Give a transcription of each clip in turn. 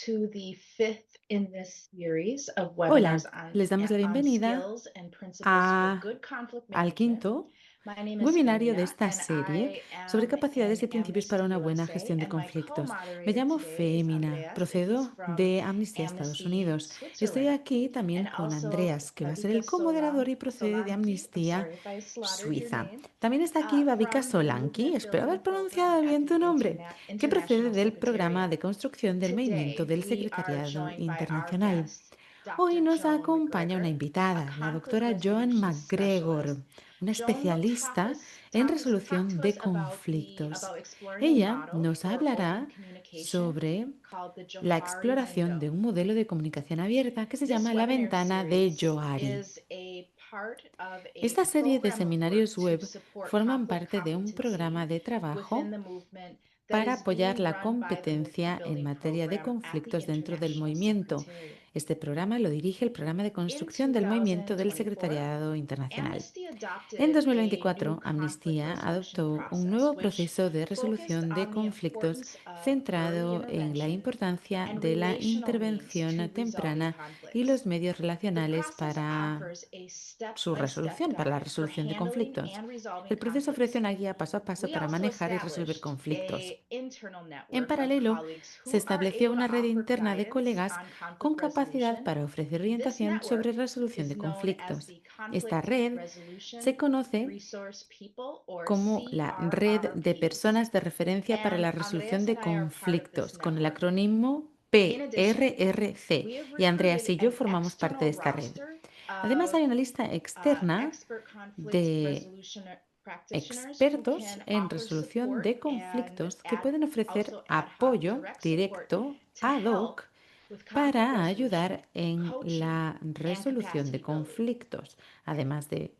to the fifth in this series of Hola, webinars on, les damos la on bienvenida skills and principles for a- good conflict al management. quinto My name is webinario de Femina, esta and serie I sobre am capacidades in y principios para Amnesty una buena USA, gestión de and my conflictos. Me co-moderator llamo today is Femina, Andreas, and he's procedo from de Amnistía Estados Amnesty Unidos. Estoy Switzerland. aquí también And con also Andreas, que va a ser Babika el comoderador y procede de Solanki, I'm Amnistía sorry if I slaughtered your Suiza. name, También está aquí Babika from the Solanki, Movement espero haber Building Program pronunciado at bien the tu nombre, que procede International del programa Secretariat. de construcción del movimiento Today, del we are Secretariado joined by our Internacional. guest, Hoy Dr. nos Joan acompaña una McGregor, a invitada, la conflict doctora Joan resolution McGregor, specialist. una Joan will especialista en talk resolución to de us conflictos. about exploring a Ella model nos for open hablará communication sobre called the la Johari exploración de window. un modelo de comunicación abierta que se This llama la webinar ventana de series Johari. is a part of a Esta serie de program of work seminarios to web support forman conflict parte de un programa competency de within trabajo the movement that para is apoyar being la run by the Movement competencia en Building materia de Program at the conflictos dentro del International movimiento. Secretariat. Este programa lo dirige el Programa de In Construcción del Movimiento del 2024, Secretariado Internacional. Amnesty En adopted a new 2024, conflict Amnistía resolution adoptó un process, nuevo which proceso de focused resolución de on the conflictos importance of early centrado en la intervention importancia and de la relational means to intervención resolving temprana y conflicts. los medios The relacionales process para offers a su step-by-step resolución, para la guide for resolución de handling conflictos. and resolving El proceso ofrece conflicts. una guía paso a paso We para also manejar y resolver established conflictos. a internal En network of paralelo, colleagues se who are estableció able to una red offer interna de guidance colegas on con conflict capacidad resolution. para ofrecer This orientación sobre network resolución is de known as conflictos. the Esta Conflict red se Resolution conoce Resource People, or como la Red de CRRPs. Personas de Referencia para And la Resolución Andreas and de I are part of this Conflictos, con el network. acrónimo In addition, PRRC, we have y Andreas recruited y yo an formamos parte de external esta red. roster Además, of hay una lista externa expert conflict de resolution practitioners who expertos can en offer resolución support de and conflictos que pueden ofrecer also ad hoc apoyo direct support directo to ad help hoc with conflict para resolution, ayudar en coaching, la and resolución de capacity building. conflictos, además de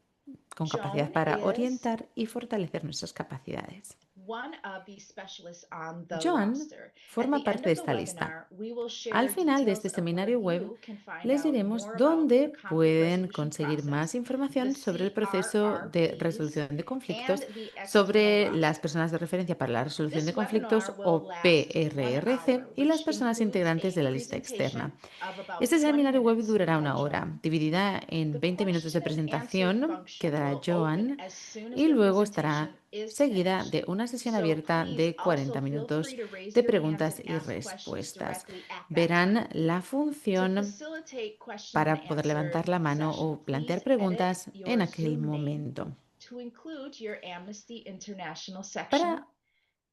con capacidad Joan para is orientar y fortalecer nuestras capacidades. one of the specialists on the Joan roster. At forma the end parte de of the esta lista. webinar, we will Al share final de details este of where seminario web you can find les out diremos more about the dónde conflict pueden resolution conseguir más process, the información sobre el proceso de CRRPs, resolución de and conflictos, the external sobre las roster. personas de referencia para la resolución This de conflictos webinar will o last 1 hour, PRRC y las which personas includes integrantes a de la lista externa. presentation of about Este 20 seminario web minutes durará by una hora, Joan. dividida en The 20 minutos de question and answer presentación que function dará will open Joan as soon as y the luego presentation estará is seguida finished. de una sesión So abierta please de also 40 feel free minutos to raise de your hands and preguntas y ask questions respuestas. directly at that Verán time. la To función facilitate question and para poder answer levantar la mano session, o plantear please edit preguntas en your aquel Zoom name momento. to include your Amnesty International section Para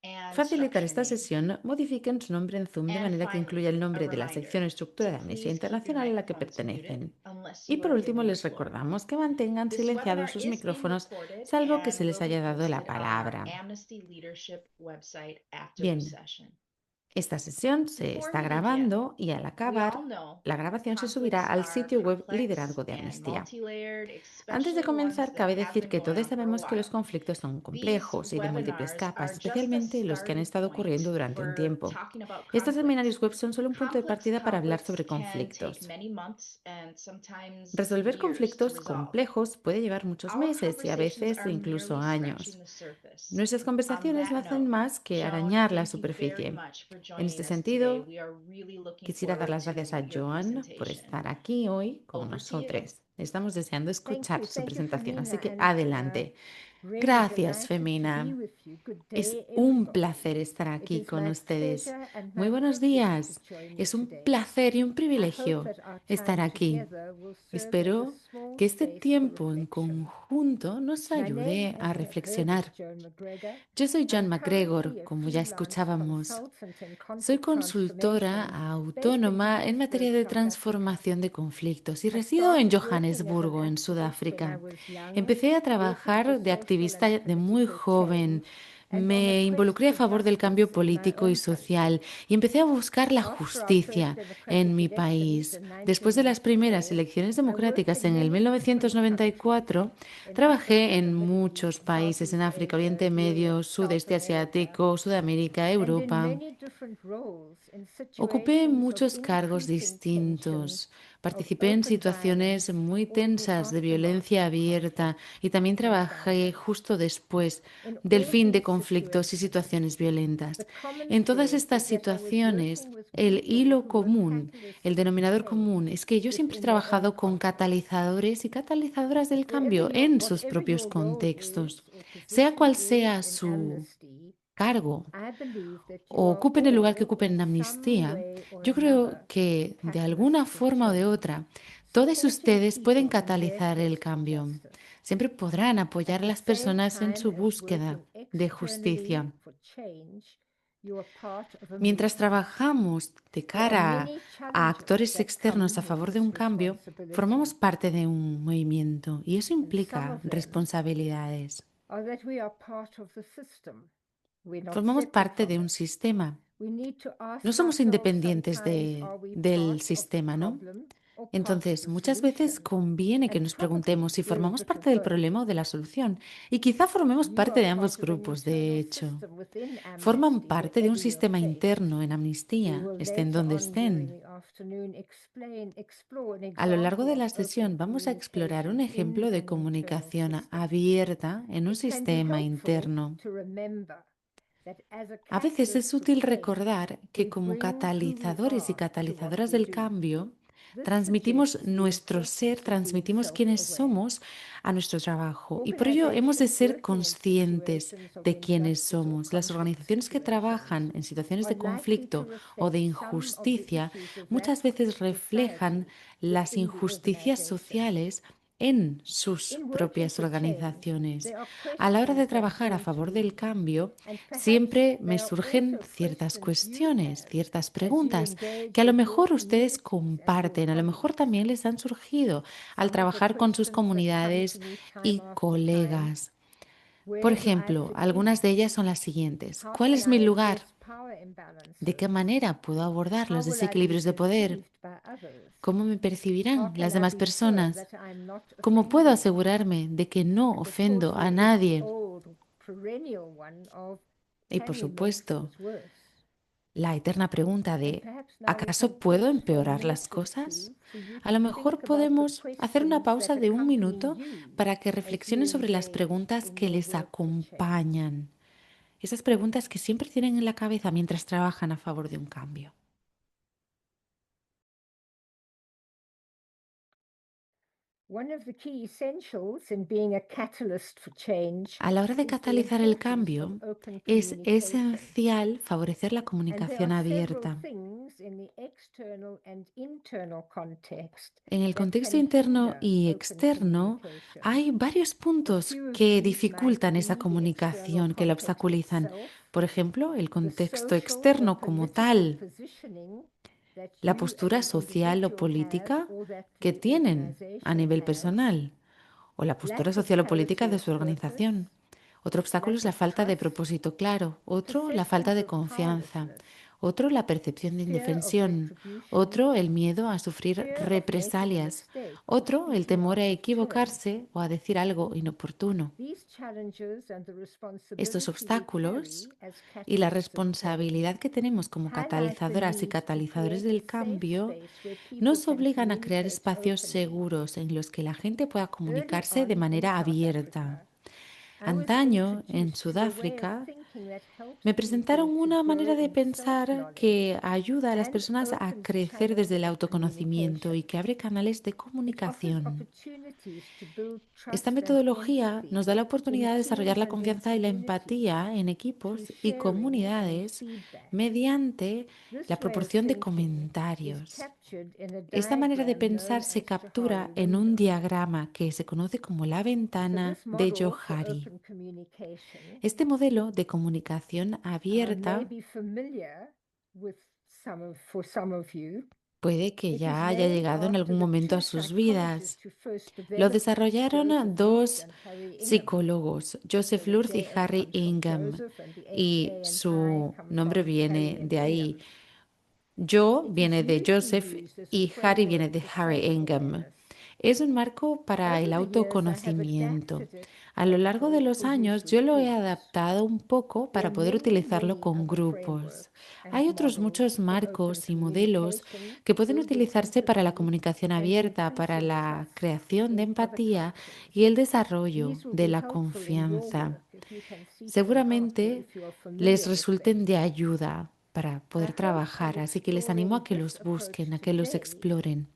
and facilitar structure esta name. sesión, modifiquen su nombre en Zoom de And manera que incluya finally, el a nombre de la sección reminder o to estructura de Amnistía please keep your Internacional a la que microphones muted pertenecen. unless Y you por are último, given the les floor. recordamos que mantengan This silenciados webinar sus is being micrófonos, recorded salvo que se and les will be haya dado la posted on our palabra. Amnesty Leadership website after the Bien, session. esta sesión se Before está we begin, grabando y al we all acabar, know la grabación se subirá conflicts al are sitio web complex Liderazgo de and Amnistía. multi-layered, Antes de especially ones comenzar, that cabe have decir been que going todos on for a sabemos que los while. conflictos son These complejos y de múltiples webinars capas, are just a especialmente los que han starting estado ocurriendo point durante un for tiempo. talking about Estos conflicts. seminarios web son solo un punto de partida para hablar Conflicts sobre can take conflictos. many months and sometimes Resolver years to conflictos resolve. complejos puede llevar muchos Our meses y a conversations veces are incluso merely scratching años. the surface. Nuestras On conversaciones no that hacen note, más que Joan, arañar la thank you very superficie. much for En este joining us today. sentido, We are really looking quisiera dar forward las gracias to a your Joan por presentation. estar aquí hoy con Over to you. nosotros. Estamos deseando Thank escuchar you. su Thank you, presentación, así Femina. que And adelante. really Gracias, delighted to be Femina. with you. Good Es day, un everybody. placer estar It aquí is con my ustedes. pleasure and Muy my buenos privilege to días. join you Es un today. placer y un I hope privilegio that our estar time aquí. together will serve as a Espero small que este space for tiempo en reflection. conjunto nos My name, ayude as a you have heard, is reflexionar. Joan McGregor. Yo soy John I'm McGregor, currently a como ya freelance escuchábamos. consultant in Soy conflict consultora transformation based in autónoma en materia Johannesburg, de South Africa. transformación de conflictos y I resido en started working as an Johannesburgo, en activist when I Sudáfrica. was young, Empecé a working for trabajar de social activista and de muy political joven. change and on a Me quest involucré a for favor del cambio justice in my político y own social country. y empecé a buscar la After our first justicia en democratic mi elections país. in Después de las primeras 1994, elecciones I worked democráticas in en el many different countries 1994, in trabajé Africa, the en Middle muchos East, países en Southeast África, Asia, Oriente Europe, Medio, South Sudeste America, Asiático, Sudamérica, and in Europa. many different roles Ocupé muchos cargos distintos. Participé en situaciones muy tensas de violencia abierta y también trabajé justo después del fin de conflictos y situaciones violentas. En todas estas situaciones, el hilo común, el denominador común, es que yo siempre he trabajado con catalizadores y catalizadoras del cambio en sus propios contextos. Sea cual sea su cargo o ocupen el lugar que ocupen en Amnistía, yo creo que de alguna forma o de otra, todos ustedes pueden catalizar el cambio. Siempre podrán apoyar a las personas en su búsqueda de justicia. Mientras trabajamos de cara a actores externos a favor de un cambio, formamos parte de un movimiento y eso implica responsabilidades. Formamos parte de un sistema. No somos independientes del sistema, ¿no? Entonces, muchas veces conviene que nos preguntemos si formamos parte del problema o de la solución. Y quizá formemos parte de ambos grupos, de hecho. Forman parte de un sistema interno en Amnistía, estén donde estén. A lo largo de la sesión vamos a explorar un ejemplo de comunicación abierta en un sistema interno. A veces es útil recordar que como catalizadores y catalizadoras del cambio, transmitimos nuestro ser, transmitimos quiénes somos a nuestro trabajo y por ello hemos de ser conscientes de quiénes somos. Las organizaciones que trabajan en situaciones de conflicto o de injusticia muchas veces reflejan las injusticias sociales en sus propias organizaciones. A la hora de trabajar a favor del cambio, siempre me surgen ciertas cuestiones, ciertas preguntas que a lo mejor ustedes comparten, a lo mejor también les han surgido al trabajar con sus comunidades y colegas. Por ejemplo, algunas de ellas son las siguientes. ¿Cuál es mi lugar? ¿De qué manera puedo abordar los desequilibrios de poder? ¿Cómo me percibirán las demás personas? ¿Cómo puedo asegurarme de que no ofendo a nadie? Y por supuesto, la eterna pregunta de ¿acaso puedo empeorar las cosas? A lo mejor podemos hacer una pausa de un minuto para que reflexionen sobre las preguntas que les acompañan. Esas preguntas que siempre tienen en la cabeza mientras trabajan a favor de un cambio. A la hora de catalizar el cambio, es esencial favorecer la comunicación abierta. En el contexto interno y externo hay varios puntos que dificultan esa comunicación, que la obstaculizan. Por ejemplo, el contexto externo como tal, la postura social o política que tienen a nivel personal o la postura social o política de su organización. Otro obstáculo es la falta de propósito claro, otro la falta de confianza, otro la percepción de indefensión, otro el miedo a sufrir represalias, otro el temor a equivocarse o a decir algo inoportuno. Estos obstáculos y la responsabilidad que tenemos como catalizadoras y catalizadores del cambio nos obligan a crear espacios seguros en los que la gente pueda comunicarse de manera abierta. Antaño, en Sudáfrica, me presentaron una manera de pensar que ayuda a las personas a crecer desde el autoconocimiento y que abre canales de comunicación. Esta metodología nos da la oportunidad de desarrollar la confianza y la empatía en equipos y comunidades mediante la proporción de comentarios. Esta manera de pensar se captura en un diagrama que se conoce como la ventana de Johari. Este modelo de comunicación abierta puede que ya haya llegado en algún momento a sus vidas. Lo desarrollaron dos psicólogos, Joseph Lurz y Harry Ingham, y su nombre viene de ahí. Yo viene de Joseph y Harry viene de Harry Ingham. Es un marco para el autoconocimiento. A lo largo de los años yo lo he adaptado un poco para poder utilizarlo con grupos. Hay otros muchos marcos y modelos que pueden utilizarse para la comunicación abierta, para la creación de empatía y el desarrollo de la confianza. Seguramente les resulten de ayuda para poder trabajar, así que les animo a que los busquen, a que los exploren.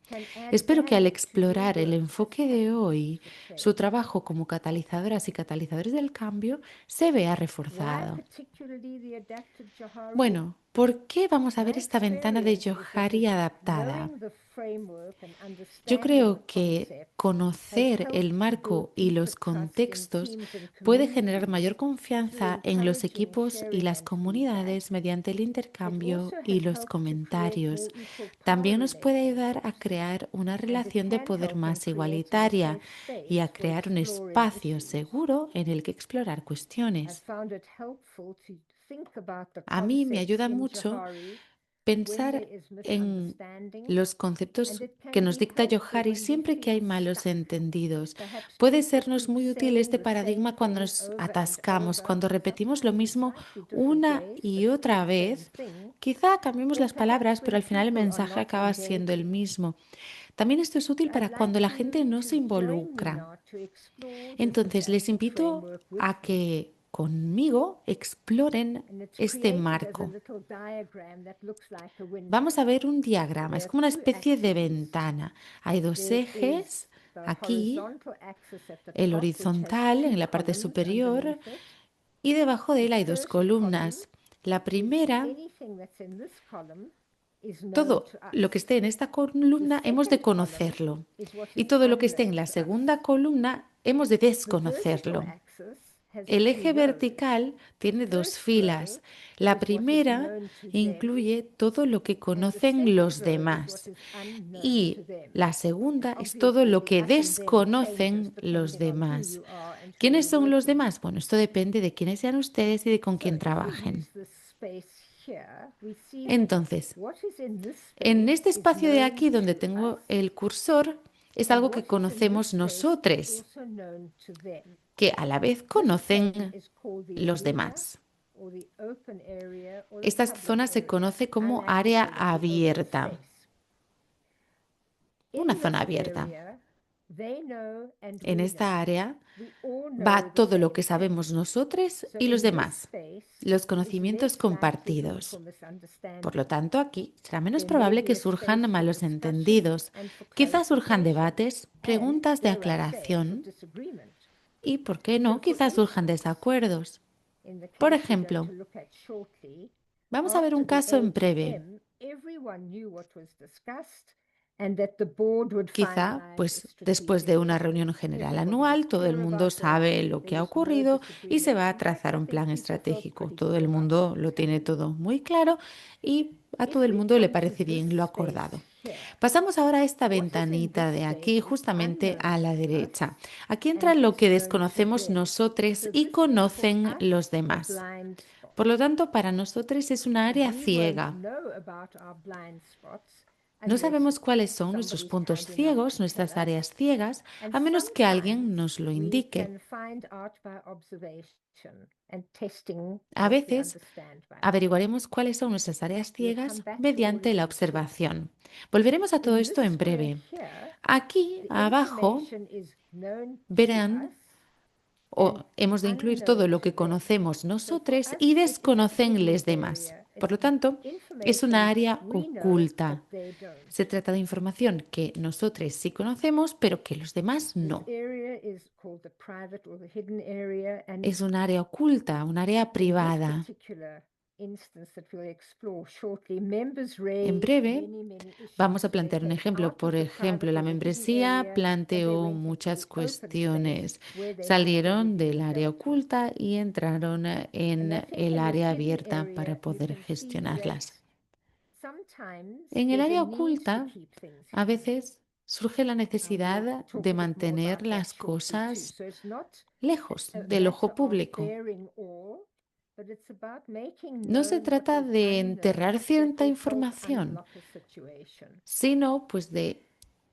Espero que al explorar el enfoque de hoy, su trabajo como catalizadoras y catalizadores del cambio se vea reforzado. Bueno, ¿por qué vamos a ver esta ventana de Johari adaptada? Yo creo que conocer el marco y los contextos puede generar mayor confianza en los equipos y las comunidades mediante el intercambio y los comentarios. También nos puede ayudar a crear una relación de poder más igualitaria y a crear un espacio seguro en el que explorar cuestiones. A mí me ayuda mucho pensar en los conceptos que nos dicta Johari siempre que hay malos entendidos. Puede sernos muy útil este paradigma cuando nos atascamos, cuando repetimos lo mismo una y otra vez. Quizá cambiemos las palabras, pero al final el mensaje acaba siendo el mismo. También esto es útil para cuando la gente no se involucra. Entonces, les invito a que conmigo exploren este marco. Vamos a ver un diagrama, es como una especie de ventana. Hay dos ejes aquí, el horizontal en la parte superior y debajo de él hay dos columnas. La primera, todo lo que esté en esta columna hemos de conocerlo y todo lo que esté en la segunda columna hemos de desconocerlo. El eje vertical tiene dos filas. La primera incluye todo lo que conocen los demás y la segunda es todo lo que desconocen los demás. ¿Quiénes son los demás? Bueno, esto depende de quiénes sean ustedes y de con quién trabajen. Entonces, en este espacio de aquí donde tengo el cursor, es algo que conocemos nosotros, que a la vez conocen los demás. Esta zona se conoce como área abierta, una zona abierta. En esta área va todo lo que sabemos nosotros y los demás, los conocimientos compartidos. Por lo tanto, aquí será menos probable que surjan malos entendidos. Quizás surjan debates, preguntas de aclaración y, ¿por qué no? Quizás surjan desacuerdos. Por ejemplo, vamos a ver un caso en breve. Quizá, pues después de una reunión general anual, todo el mundo sabe lo que ha ocurrido y se va a trazar un plan estratégico. Todo el mundo lo tiene todo muy claro y a todo el mundo le parece bien lo acordado. Pasamos ahora a esta ventanita de aquí, justamente a la derecha. Aquí entra lo que desconocemos nosotros y conocen los demás. Por lo tanto, para nosotros es una área ciega. No sabemos cuáles son nuestros puntos ciegos, nuestras áreas ciegas, a menos que alguien nos lo indique. A veces averiguaremos cuáles son nuestras áreas ciegas mediante la observación. Volveremos a todo esto en breve. Aquí abajo verán hemos de incluir todo lo que conocemos nosotros y desconocen los demás. Por lo tanto, es una área oculta. Se trata de información que nosotros sí conocemos, pero que los demás no. Es un área oculta, un área privada. En breve, vamos a plantear un ejemplo. Por ejemplo, la membresía planteó muchas cuestiones. Salieron del área oculta y entraron en el área abierta para poder gestionarlas. En el área oculta, a veces surge la necesidad de mantener las cosas lejos del ojo público. No se trata de enterrar cierta información, sino pues de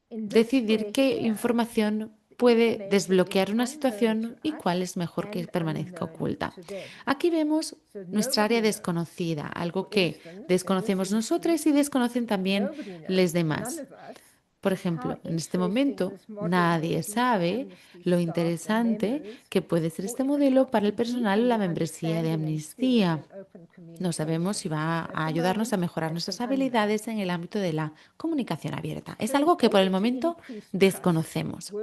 decidir qué información puede desbloquear una situación y cuál es mejor que permanezca oculta. Aquí vemos nuestra área desconocida, algo que desconocemos nosotros y desconocen también los demás. Por ejemplo, en este momento nadie sabe lo interesante que puede ser este modelo para el personal o la membresía de Amnistía. No sabemos si va a ayudarnos a mejorar nuestras habilidades en el ámbito de la comunicación abierta. Es algo que por el momento desconocemos.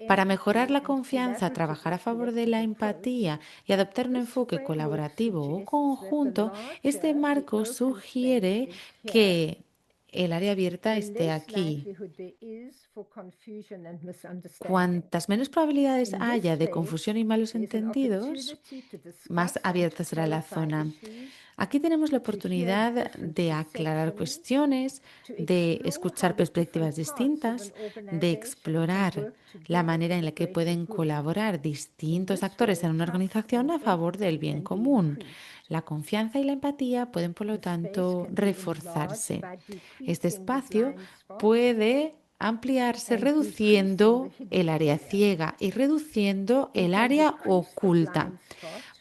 Para mejorar la confianza, trabajar a favor de la empatía y adoptar un enfoque colaborativo o conjunto, este marco sugiere que el área abierta esté aquí. Cuantas menos probabilidades haya de confusión y malos entendidos, más abierta será la zona. Aquí tenemos la oportunidad de aclarar cuestiones, de escuchar perspectivas distintas, de explorar la manera en la que pueden colaborar distintos actores en una organización a favor del bien común. La confianza y la empatía pueden, por lo tanto, reforzarse. Este espacio puede ampliarse reduciendo el área ciega y reduciendo el área oculta.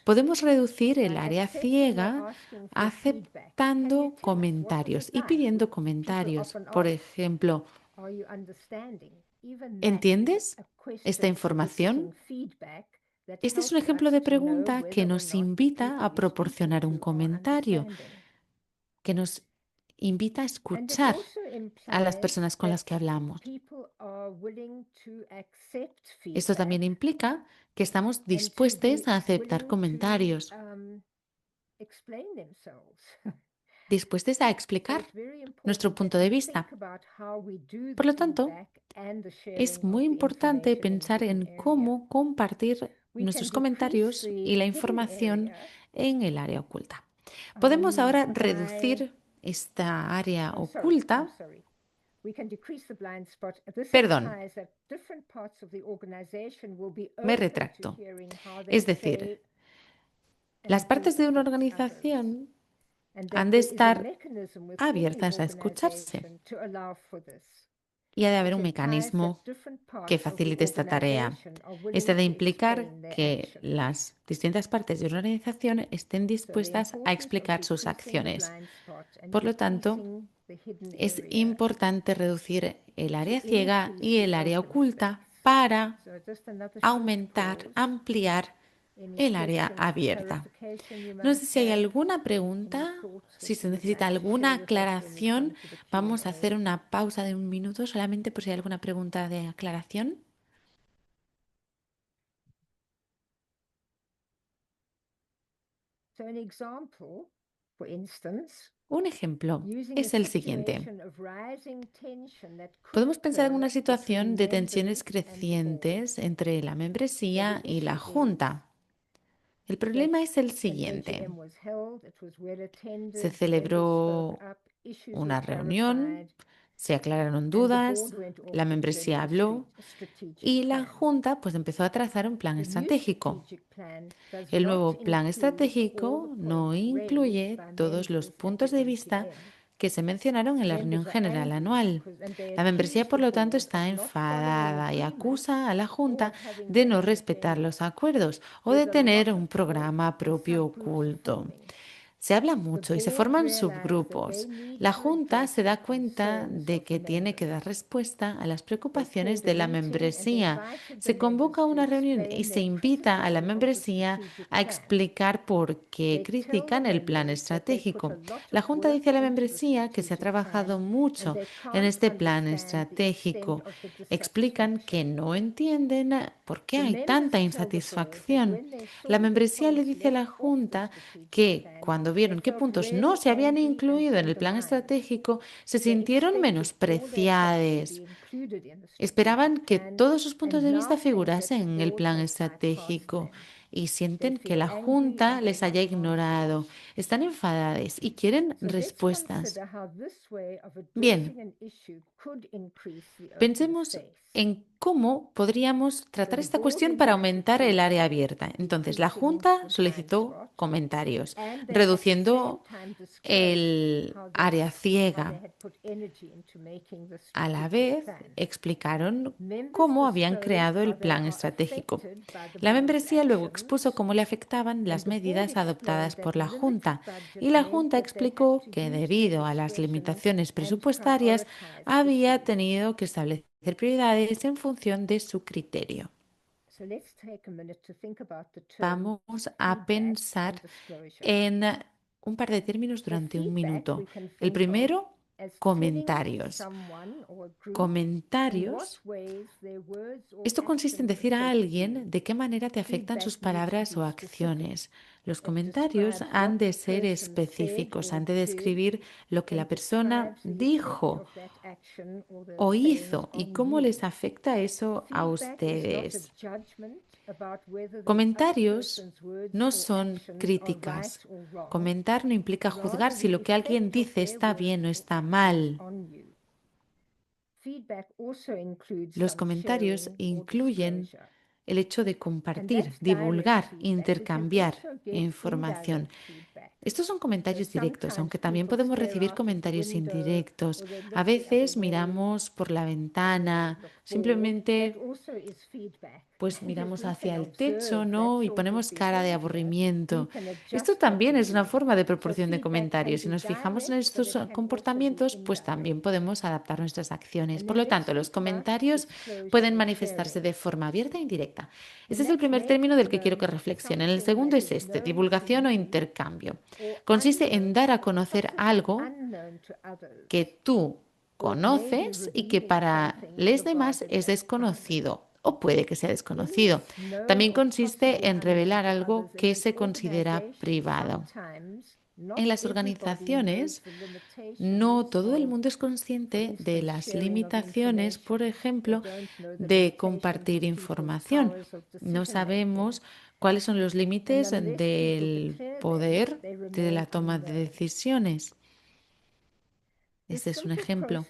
Podemos reducir el área ciega aceptando comentarios y pidiendo comentarios. Por ejemplo, ¿entiendes esta información? Este es un ejemplo de pregunta que nos invita a proporcionar un comentario, que nos invita a escuchar a las personas con las que hablamos. Esto también implica que estamos dispuestos a aceptar comentarios, dispuestos a explicar nuestro punto de vista. Por lo tanto, es muy importante pensar en cómo compartir nuestros comentarios y la información en el área oculta. Podemos ahora reducir esta área oculta. Perdón, me retracto. Es decir, las partes de una organización han de estar abiertas a escucharse y ha de haber un mecanismo que facilite esta tarea. Este de implicar que las distintas partes de una organización estén dispuestas a explicar sus acciones. Por lo tanto, es importante reducir el área ciega y el área oculta para aumentar, ampliar el área abierta. No sé si hay alguna pregunta, si se necesita alguna aclaración. Vamos a hacer una pausa de un minuto solamente por si hay alguna pregunta de aclaración. Un ejemplo es el siguiente. Podemos pensar en una situación de tensiones crecientes entre la membresía y la junta. El problema es el siguiente. Se celebró una reunión, se aclararon dudas, la membresía habló y la junta pues empezó a trazar un plan estratégico. El nuevo plan estratégico no incluye todos los puntos de vista que se mencionaron en la reunión general anual. La membresía, por lo tanto, está enfadada y acusa a la Junta de no respetar los acuerdos o de tener un programa propio oculto. Se habla mucho y se forman subgrupos. La Junta se da cuenta de que tiene que dar respuesta a las preocupaciones de la membresía. Se convoca una reunión y se invita a la membresía a explicar por qué critican el plan estratégico. La Junta dice a la membresía que se ha trabajado mucho en este plan estratégico. Explican que no entienden por qué hay tanta insatisfacción. La membresía le dice a la Junta que cuando vieron qué puntos no se habían incluido en el plan estratégico, se sintieron menospreciados. Esperaban que todos sus puntos de vista figurasen en el plan estratégico y sienten que la Junta les haya ignorado. Están enfadados y quieren respuestas. Bien, pensemos en cómo podríamos tratar esta cuestión para aumentar el área abierta. Entonces, la Junta solicitó comentarios, reduciendo el área ciega. A la vez, explicaron cómo habían creado el plan estratégico. La membresía luego expuso cómo le afectaban las medidas adoptadas por la Junta y la Junta explicó que debido a las limitaciones presupuestarias había tenido que establecer prioridades en función de su criterio. Vamos a pensar en un par de términos durante un minuto. El primero, comentarios. Comentarios. Esto consiste en decir a alguien de qué manera te afectan sus palabras o acciones. Los comentarios han de ser específicos, han de describir lo que la persona dijo o hizo y cómo les afecta eso a ustedes. Comentarios no son críticas. Comentar no implica juzgar si lo que alguien dice está bien o está mal. Los comentarios incluyen el hecho de compartir, divulgar, intercambiar información. Estos son comentarios directos, aunque también podemos recibir comentarios indirectos. A veces miramos por la ventana, simplemente pues miramos hacia el techo, ¿no? Y ponemos cara de aburrimiento. Esto también es una forma de proporción de comentarios. Si nos fijamos en estos comportamientos, pues también podemos adaptar nuestras acciones. Por lo tanto, los comentarios pueden manifestarse de forma abierta e indirecta. Este es el primer término del que quiero que reflexionen. El segundo es este, divulgación o intercambio. Consiste en dar a conocer algo que tú conoces y que para los demás es desconocido o puede que sea desconocido. También consiste en revelar algo que se considera privado. En las organizaciones, no todo el mundo es consciente de las limitaciones, por ejemplo, de compartir información. No sabemos cuáles son los límites del poder de la toma de decisiones. Este es un ejemplo.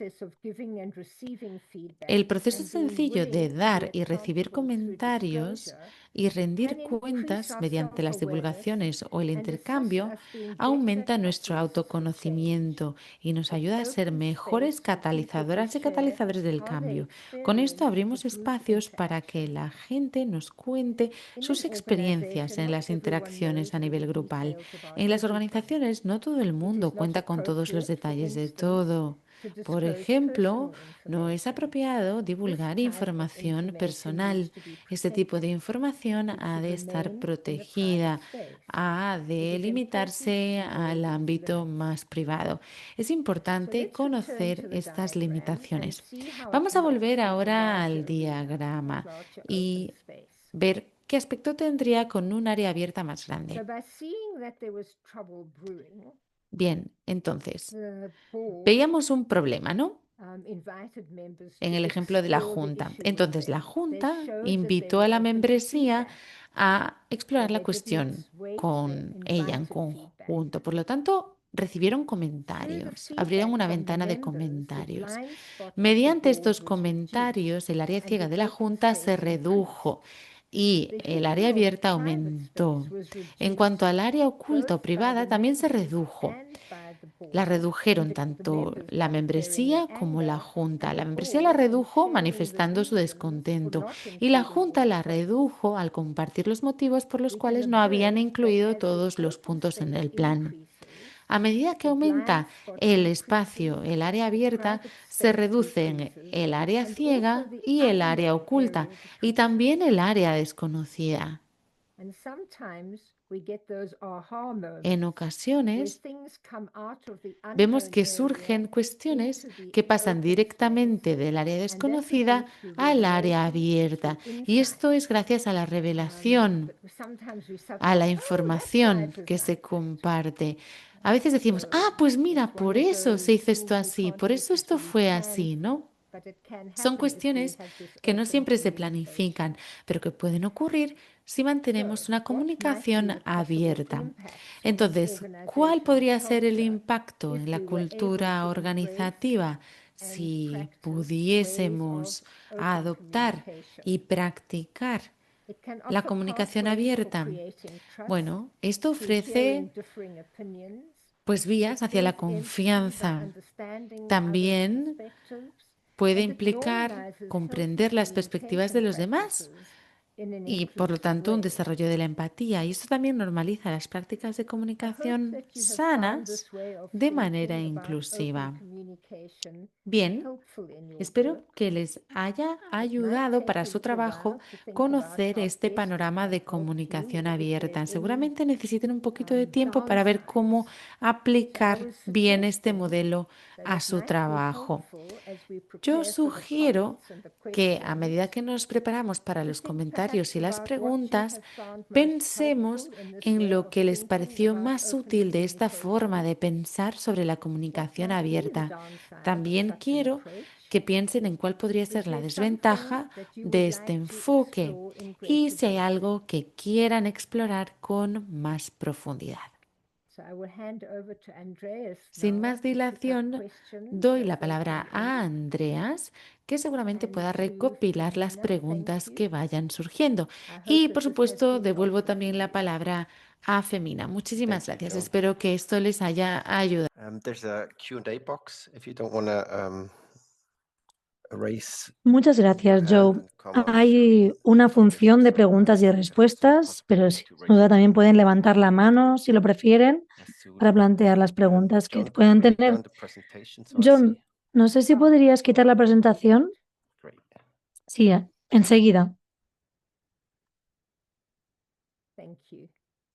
El proceso sencillo de dar y recibir comentarios y rendir cuentas mediante las divulgaciones o el intercambio aumenta nuestro autoconocimiento y nos ayuda a ser mejores catalizadoras y catalizadores del cambio. Con esto abrimos espacios para que la gente nos cuente sus experiencias en las interacciones a nivel grupal. En las organizaciones no todo el mundo cuenta con todos los detalles de todo. Por ejemplo, no es apropiado divulgar información personal. Este tipo de información ha de estar protegida, ha de limitarse al ámbito más privado. Es importante conocer estas limitaciones. Vamos a volver ahora al diagrama y ver qué aspecto tendría con un área abierta más grande. Bien, entonces, veíamos un problema, ¿no? En el ejemplo de la Junta. Entonces, la Junta invitó a la membresía a explorar la cuestión con ella en conjunto. Por lo tanto, recibieron comentarios, abrieron una ventana de comentarios. Mediante estos comentarios, el área ciega de la Junta se redujo y el área abierta aumentó. En cuanto al área oculta o privada, también se redujo. La redujeron tanto la membresía como la Junta. La membresía la redujo manifestando su descontento y la Junta la redujo al compartir los motivos por los cuales no habían incluido todos los puntos en el plan. A medida que aumenta el espacio, el área abierta, se reducen el área ciega y el área oculta y también el área desconocida. En ocasiones vemos que surgen cuestiones que pasan directamente del área desconocida al área abierta. Y esto es gracias a la revelación, a la información que se comparte. A veces decimos, pues mira, por eso se hizo esto así, por eso esto fue así, ¿no? Son cuestiones que no siempre se planifican, pero que pueden ocurrir si mantenemos una comunicación abierta. Entonces, ¿cuál podría ser el impacto en la cultura organizativa Si pudiésemos adoptar y practicar la comunicación abierta, bueno, esto ofrece pues vías hacia la confianza. También puede implicar comprender las perspectivas de los demás y, por lo tanto, un desarrollo de la empatía. Y esto también normaliza las prácticas de comunicación sanas de manera inclusiva. Bien, espero que les haya ayudado para su trabajo conocer este panorama de comunicación abierta. Seguramente necesiten un poquito de tiempo para ver cómo aplicar bien este modelo a su trabajo. Yo sugiero que a medida que nos preparamos para los comentarios y las preguntas, pensemos en lo que les pareció más útil de esta forma de pensar sobre la comunicación abierta. También quiero que piensen en cuál podría ser la desventaja de este enfoque y si hay algo que quieran explorar con más profundidad. Sin más dilación, doy la palabra a Andreas, que seguramente pueda recopilar las preguntas que vayan surgiendo. Y, por supuesto, devuelvo también la palabra a Femina. Muchísimas Thank you, gracias. Jo. Espero que esto les haya ayudado. There's a Q&A box if you don't want to erase Muchas your gracias, hand Joe. and come out. Hay una función de preguntas y respuestas, pero sin duda también pueden levantar la mano si lo prefieren para plantear las preguntas que John, puedan take tener. down the presentation so I John, see. no sé si podrías quitar la presentación. Great. Sí, enseguida.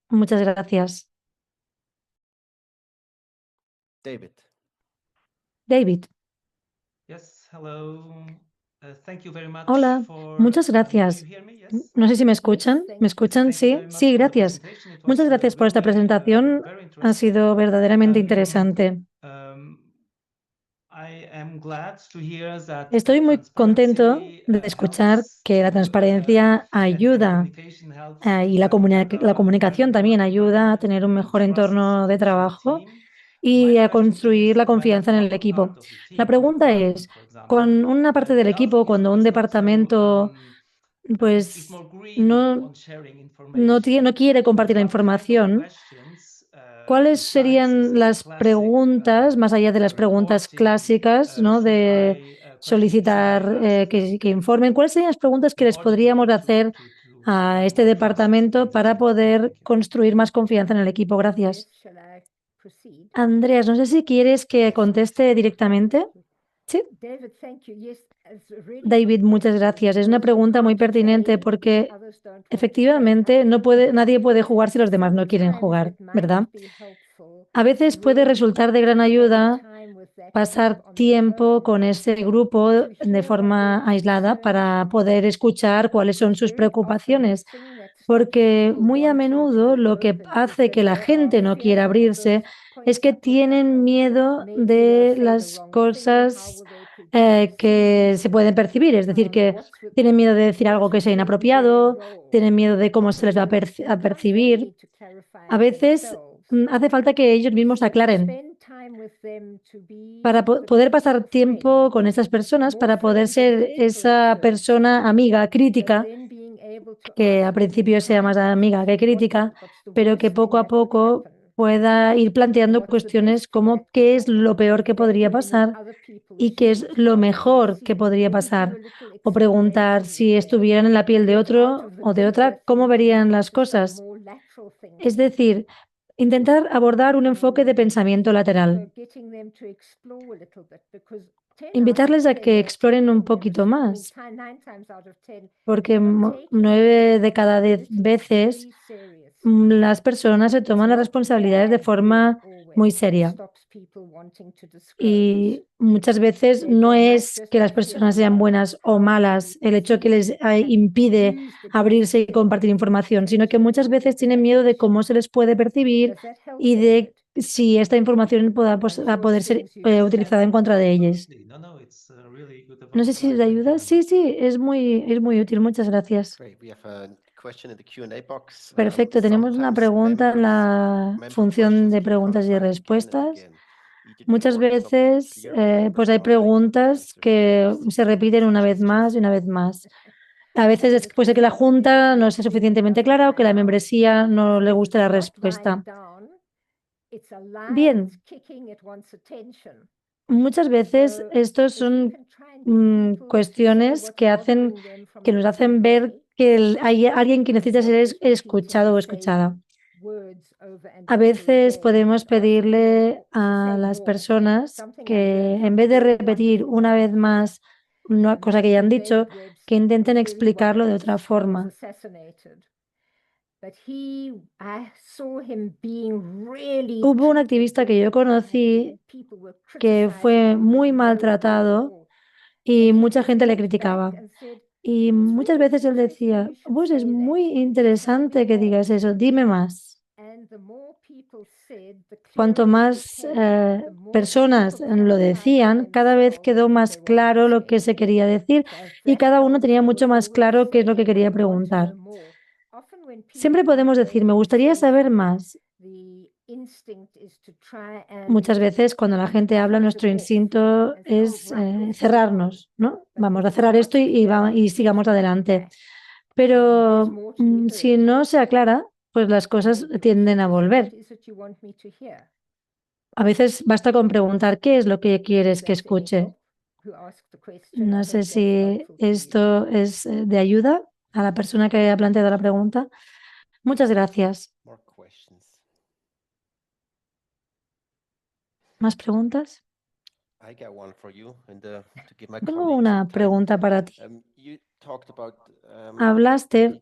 Muchas gracias. David. David. Yes, hello. Thank you very much Hola, for, muchas can gracias. you hear me? Yes. No sé si me escuchan. ¿Me escuchan? Thank you Sí, very much sí, for the gracias. presentation. It Muchas was, gracias por esta very, presentación. very Ha interesting. sido verdaderamente interesante. I am glad to hear that Estoy muy contento transparency, de escuchar helps que la to, transparencia and ayuda communication helps y to la have a better comunicación también work ayuda a environment, tener un mejor trust entorno de in the trabajo team. y My a question construir is, la when a confianza en el couple equipo. part of the La team or pregunta department, es, for example, con una parte del tells equipo, me cuando un so-and-so, departamento is pues more green no, on sharing no information, quiere compartir la what kind of información, questions, ¿cuáles besides serían the las classic, preguntas, más allá de las preguntas reporting, clásicas, ¿no? should de I, questions should I solicitar ask que informen? ¿Cuáles serían las preguntas que in les order podríamos to hacer a build este more trust departamento in the para team? poder Thank you. construir más confianza en el equipo? Gracias. Andreas, no sé si quieres que conteste directamente. Sí. David, muchas gracias. Es una pregunta muy pertinente porque efectivamente nadie puede jugar si los demás no quieren jugar, ¿verdad? A veces puede resultar de gran ayuda pasar tiempo con ese grupo de forma aislada para poder escuchar cuáles son sus preocupaciones, porque muy a menudo lo que hace que la gente no quiera abrirse es que tienen miedo de las cosas que se pueden percibir, es decir, que tienen miedo de decir algo que sea inapropiado, tienen miedo de cómo se les va a percibir. A veces hace falta que ellos mismos aclaren para poder pasar tiempo con esas personas, para poder ser esa persona amiga, crítica, que al principio sea más amiga que crítica, pero que poco a poco pueda ir planteando cuestiones como qué es lo peor que podría pasar y qué es lo mejor que podría pasar. O preguntar si estuvieran en la piel de otro o de otra, ¿cómo verían las cosas? Es decir, intentar abordar un enfoque de pensamiento lateral. Invitarles a que exploren un poquito más, porque 9 de cada 10 veces las personas se toman las responsabilidades de forma muy seria. Y muchas veces no es que las personas sean buenas o malas el hecho que les impide abrirse y compartir información, sino que muchas veces tienen miedo de cómo se les puede percibir y de si esta información pueda poder ser utilizada en contra de ellos. No sé si les ayuda. Sí, sí, es muy útil. Muchas gracias. Great. We have a question in the Q&A box. Perfecto, tenemos una Sometimes pregunta en la member función questions de keep coming preguntas y back again and respuestas. again. Muchas veces pues hay preguntas que se repiten una vez más y una vez más. A veces puede ser que la junta no sea suficientemente clara o que la membresía no le guste la respuesta. Bien, muchas veces estos son cuestiones que nos hacen ver que hay alguien que necesita ser escuchado o escuchada. A veces podemos pedirle a las personas que en vez de repetir una vez más una cosa que ya han dicho, que intenten explicarlo de otra forma. Hubo un activista que yo conocí que fue muy maltratado y mucha gente le criticaba. Y muchas veces él decía, pues es muy interesante que digas eso, dime más. Cuanto más personas lo decían, cada vez quedó más claro lo que se quería decir y cada uno tenía mucho más claro qué es lo que quería preguntar. Siempre podemos decir, me gustaría saber más. Muchas veces cuando la gente habla, nuestro instinto es cerrarnos, ¿no? Vamos a cerrar esto y sigamos adelante. Pero si no se aclara, pues las cosas tienden a volver. A veces basta con preguntar qué es lo que quieres que escuche. No sé si esto es de ayuda a la persona que ha planteado la pregunta. Muchas gracias. ¿Más preguntas? Tengo una pregunta para ti. Hablaste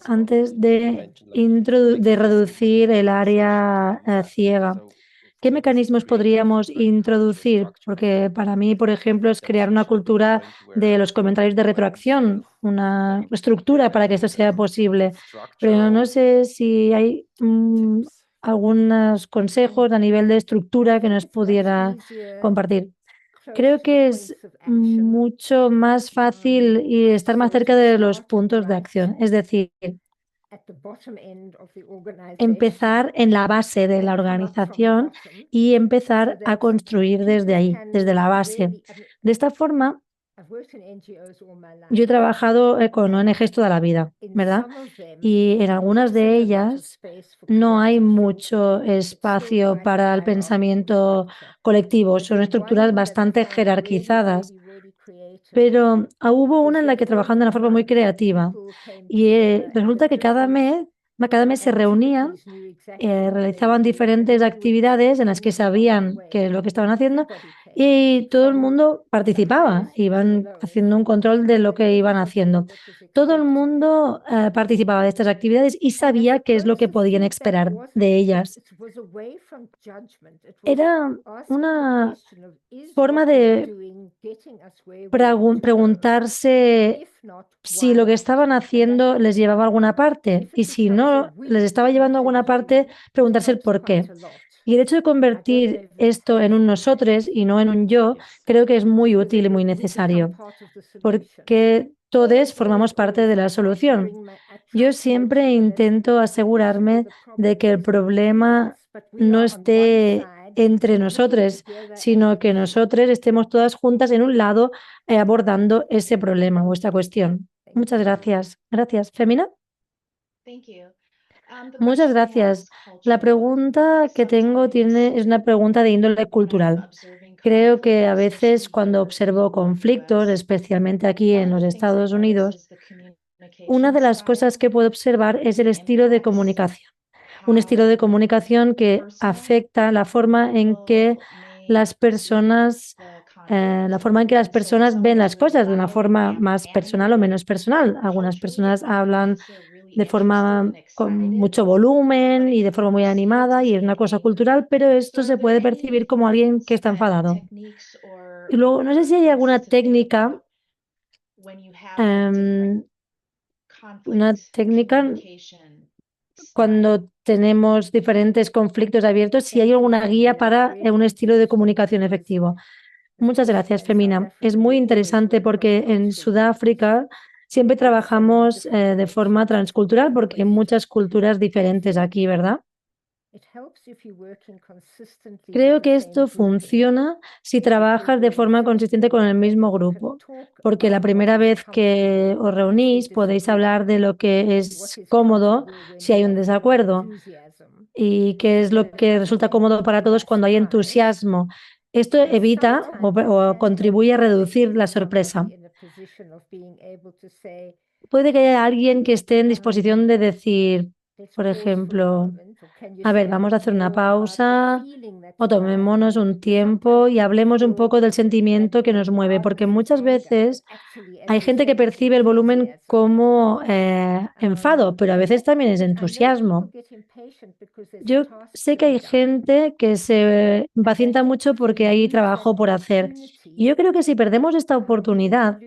antes de reducir el área ciega. ¿Qué mecanismos podríamos introducir? Porque para mí, por ejemplo, es crear una cultura de los comentarios de retroacción, una estructura para que esto sea posible. Pero no sé si hay algunos consejos a nivel de estructura que nos pudiera compartir. Creo que es mucho más fácil y estar más cerca de los puntos de acción, es decir, empezar en la base de la organización y empezar a construir desde ahí, desde la base. De esta forma, yo he trabajado con ONGs toda la vida, ¿verdad? Y en algunas de ellas no hay mucho espacio para el pensamiento colectivo, son estructuras bastante jerarquizadas. Pero hubo una en la que trabajando de una forma muy creativa y resulta que cada mes se reunían, realizaban diferentes actividades en las que sabían qué es lo que estaban haciendo y todo el mundo participaba, iban haciendo un control de lo que iban haciendo. Todo el mundo participaba de estas actividades y sabía qué es lo que podían esperar de ellas. Era una forma de preguntarse si lo que estaban haciendo les llevaba a alguna parte y si no les estaba llevando a alguna parte, preguntarse el por qué. Y el hecho de convertir esto en un nosotros y no en un yo, creo que es muy útil y muy necesario, porque todos formamos parte de la solución. Yo siempre intento asegurarme de que el problema no esté entre nosotros, sino que nosotros estemos todas juntas en un lado abordando ese problema o esta cuestión. Muchas gracias. Gracias. Femina. Muchas gracias. La pregunta que tengo es una pregunta de índole cultural. Creo que a veces cuando observo conflictos, especialmente aquí en los Estados Unidos, una de las cosas que puedo observar es el estilo de comunicación. Un estilo de comunicación que afecta la forma en que las personas ven las cosas de una forma más personal o menos personal. Algunas personas hablan de forma con mucho volumen y de forma muy animada y es una cosa cultural, pero esto se puede percibir como alguien que está enfadado. Y luego, no sé si hay alguna técnica, cuando tenemos diferentes conflictos abiertos, si hay alguna guía para un estilo de comunicación efectivo. Muchas gracias, Femina. Es muy interesante porque en Sudáfrica siempre trabajamos de forma transcultural porque hay muchas culturas diferentes aquí, ¿verdad? Creo que esto funciona si trabajas de forma consistente con el mismo grupo, porque la primera vez que os reunís podéis hablar de lo que es cómodo si hay un desacuerdo y qué es lo que resulta cómodo para todos cuando hay entusiasmo. Esto evita o contribuye a reducir la sorpresa. Puede que haya alguien que esté en disposición de decir, por ejemplo, a ver, vamos a hacer una pausa o tomémonos un tiempo y hablemos un poco del sentimiento que nos mueve, porque muchas veces hay gente que percibe el volumen como enfado, pero a veces también es entusiasmo. Yo sé que hay gente que se impacienta mucho porque hay trabajo por hacer. Y yo creo que si perdemos esta oportunidad,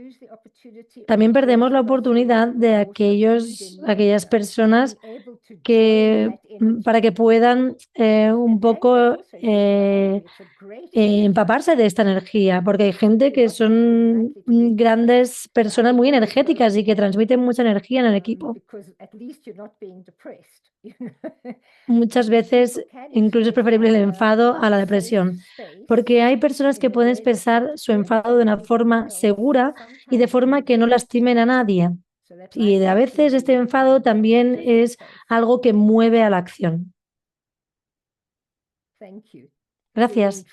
también perdemos la oportunidad de aquellas personas que para que puedan un poco empaparse de esta energía, porque hay gente que son grandes personas muy energéticas y que transmiten mucha energía en el equipo. Muchas veces incluso es preferible el enfado a la depresión, porque hay personas que pueden expresar su enfado de una forma segura y de forma que no lastimen a nadie. Y a veces este enfado también es algo que mueve a la acción. Gracias.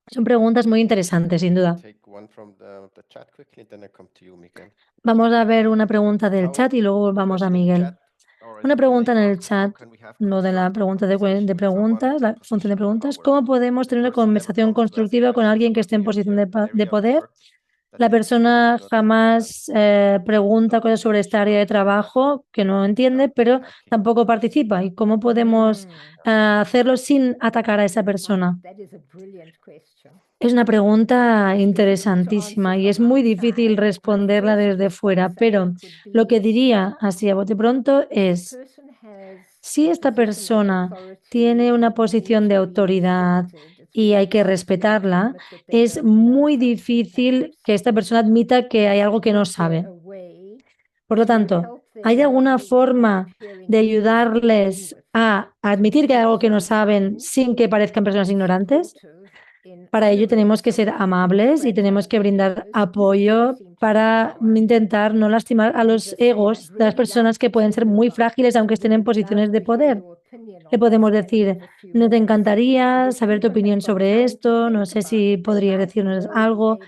Son preguntas muy interesantes, sin duda. Take one from the chat quickly, and then I come to you, Miguel. Vamos a ver una pregunta del chat y luego vamos a Miguel. Una pregunta en el chat, lo de la pregunta de preguntas, la función de preguntas. ¿Cómo podemos tener una conversación constructiva con alguien que esté en posición de poder? La persona jamás pregunta cosas sobre esta área de trabajo que no entiende, pero tampoco participa. ¿Y cómo podemos hacerlo sin atacar a esa persona? Es una pregunta interesantísima y es muy difícil responderla desde fuera, pero lo que diría así a bote pronto es, si esta persona tiene una posición de autoridad y hay que respetarla, es muy difícil que esta persona admita que hay algo que no sabe. Por lo tanto, ¿hay alguna forma de ayudarles a admitir que hay algo que no saben sin que parezcan personas ignorantes? Para ello tenemos que ser amables y tenemos que brindar apoyo para intentar no lastimar a los egos de las personas que pueden ser muy frágiles aunque estén en posiciones de poder. Le podemos decir, ¿no te encantaría saber tu opinión sobre esto? No sé si podrías decirnos algo.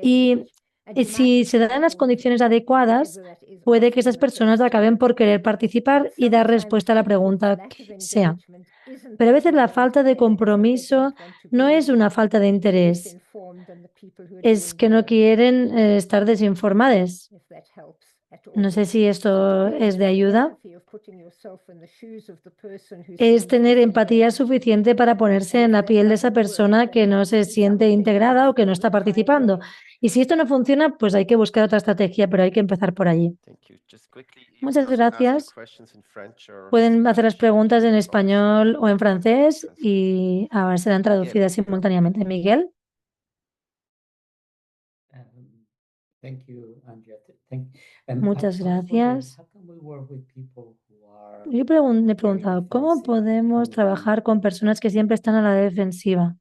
Y si se dan las condiciones adecuadas, puede que esas personas acaben por querer participar y dar respuesta a la pregunta que sea. Pero a veces la falta de compromiso no es una falta de interés, es que no quieren estar desinformadas. No sé si esto es de ayuda. Es tener empatía suficiente para ponerse en la piel de esa persona que no se siente integrada o que no está participando. Y si esto no funciona, pues hay que buscar otra estrategia, pero hay que empezar por allí. Muchas gracias. Pueden hacer las preguntas en español o en francés y ahora serán traducidas simultáneamente. Miguel. Muchas gracias. Yo me he preguntado, ¿cómo podemos trabajar con personas que siempre están a la defensiva?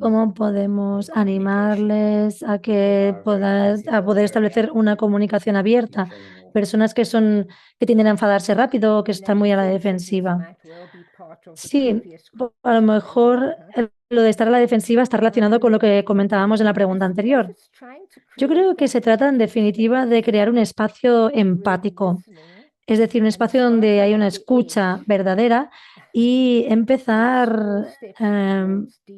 ¿Cómo podemos animarles a poder establecer una comunicación abierta? Personas que tienden a enfadarse rápido o que están muy a la defensiva. Sí, a lo mejor lo de estar a la defensiva está relacionado con lo que comentábamos en la pregunta anterior. Yo creo que se trata, en definitiva, de crear un espacio empático, es decir, un espacio donde hay una escucha verdadera y empezar,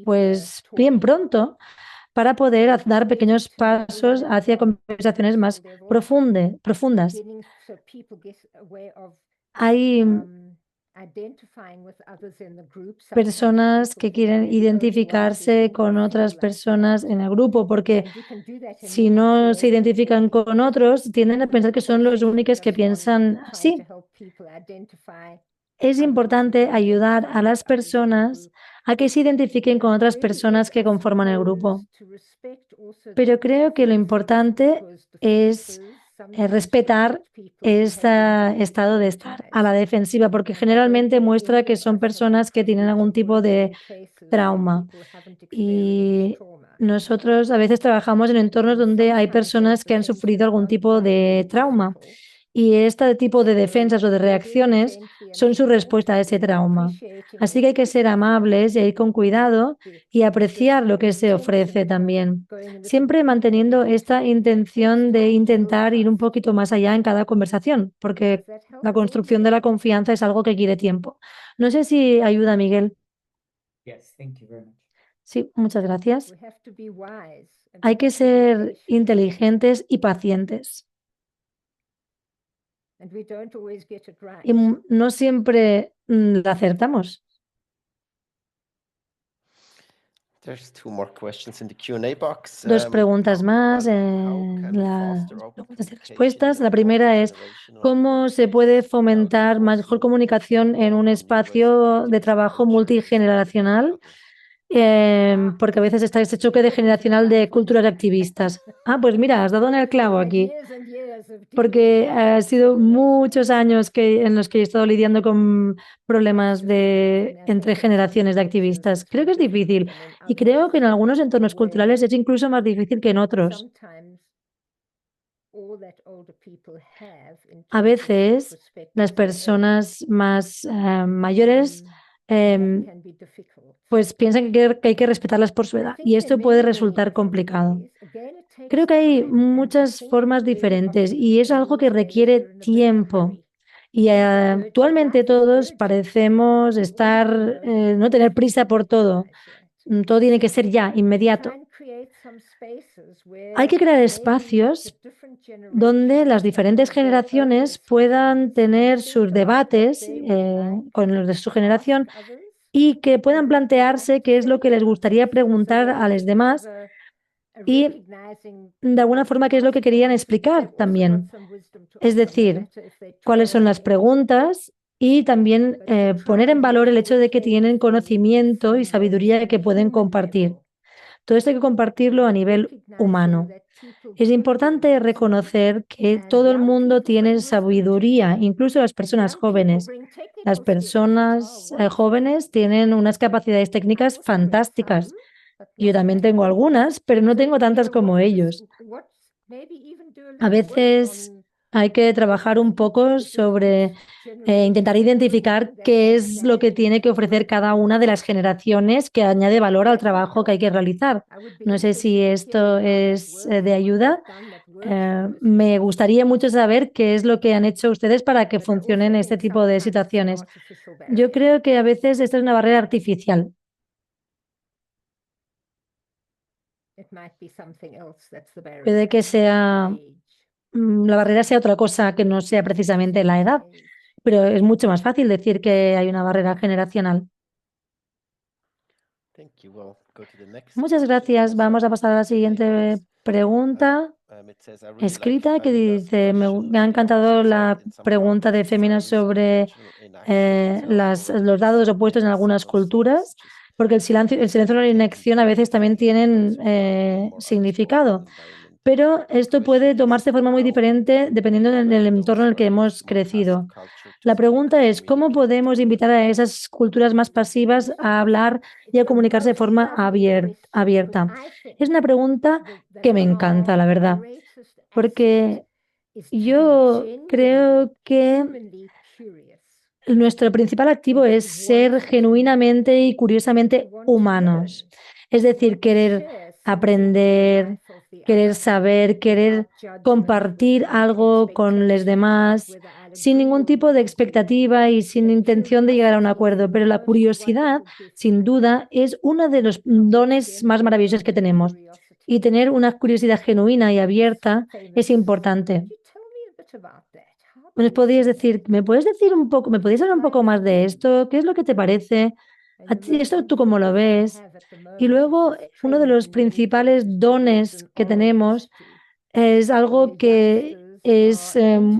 pues bien pronto, para poder dar pequeños pasos hacia conversaciones más profundas. Hay personas que quieren identificarse con otras personas en el grupo, porque si no se identifican con otros, tienden a pensar que son los únicos que piensan así. Es importante ayudar a las personas a que se identifiquen con otras personas que conforman el grupo. Pero creo que lo importante es respetar este estado de estar a la defensiva, porque generalmente muestra que son personas que tienen algún tipo de trauma. Y nosotros a veces trabajamos en entornos donde hay personas que han sufrido algún tipo de trauma. Y este tipo de defensas o de reacciones son su respuesta a ese trauma. Así que hay que ser amables y ir con cuidado y apreciar lo que se ofrece también. Siempre manteniendo esta intención de intentar ir un poquito más allá en cada conversación, porque la construcción de la confianza es algo que quiere tiempo. No sé si ayuda, Miguel. Sí, muchas gracias. Hay que ser inteligentes y pacientes. Y no siempre la acertamos. There's two more questions in the Q&A box. Dos preguntas más en las preguntas y respuestas. La primera es, ¿cómo se puede fomentar mejor comunicación en un espacio de trabajo multigeneracional? Porque a veces está ese choque de generacional de culturas activistas. Pues mira, has dado en el clavo aquí. Porque ha sido muchos años en los que he estado lidiando con problemas entre generaciones de activistas. Creo que es difícil y creo que en algunos entornos culturales es incluso más difícil que en otros. A veces las personas más mayores pues piensan que hay que respetarlas por su edad y esto puede resultar complicado. Creo que hay muchas formas diferentes y es algo que requiere tiempo. Y actualmente todos parecemos no tener prisa por todo. Todo tiene que ser ya, inmediato. Hay que crear espacios donde las diferentes generaciones puedan tener sus debates con los de su generación y que puedan plantearse qué es lo que les gustaría preguntar a los demás y de alguna forma qué es lo que querían explicar también. Es decir, cuáles son las preguntas y también poner en valor el hecho de que tienen conocimiento y sabiduría que pueden compartir. Todo esto hay que compartirlo a nivel humano. Es importante reconocer que todo el mundo tiene sabiduría, incluso las personas jóvenes. Las personas jóvenes tienen unas capacidades técnicas fantásticas. Yo también tengo algunas, pero no tengo tantas como ellos. A veces hay que trabajar un poco sobre intentar identificar qué es lo que tiene que ofrecer cada una de las generaciones que añade valor al trabajo que hay que realizar. No sé si esto es de ayuda. Me gustaría mucho saber qué es lo que han hecho ustedes para que funcionen este tipo de situaciones. Yo creo que a veces esta es una barrera artificial. Puede que la barrera sea otra cosa que no sea precisamente la edad, pero es mucho más fácil decir que hay una barrera generacional. Muchas gracias. Vamos a pasar a la siguiente pregunta escrita que dice, me ha encantado la pregunta de Femina sobre los dados opuestos en algunas culturas, porque el silencio y la inacción a veces también tienen significado. Pero esto puede tomarse de forma muy diferente dependiendo del entorno en el que hemos crecido. La pregunta es, ¿cómo podemos invitar a esas culturas más pasivas a hablar y a comunicarse de forma abierta? Es una pregunta que me encanta, la verdad, porque yo creo que nuestro principal activo es ser genuinamente y curiosamente humanos. Es decir, querer aprender, querer saber, querer compartir algo con los demás, sin ningún tipo de expectativa y sin intención de llegar a un acuerdo. Pero la curiosidad, sin duda, es uno de los dones más maravillosos que tenemos. Y tener una curiosidad genuina y abierta es importante. ¿Me podrías decir hablar un poco más de esto? ¿Qué es lo que te parece? ¿Esto tú cómo lo ves? Y luego, uno de los principales dones que tenemos es algo que es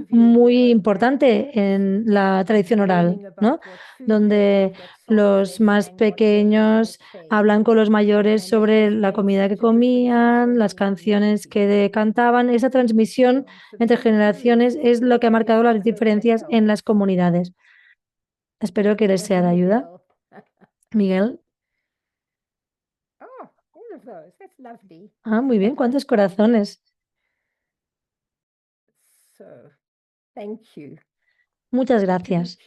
muy importante en la tradición oral, ¿no? Donde los más pequeños hablan con los mayores sobre la comida que comían, las canciones que cantaban. Esa transmisión entre generaciones es lo que ha marcado las diferencias en las comunidades. Espero que les sea de ayuda. Miguel. Ah, muy bien. ¿Cuántos corazones? Muchas gracias.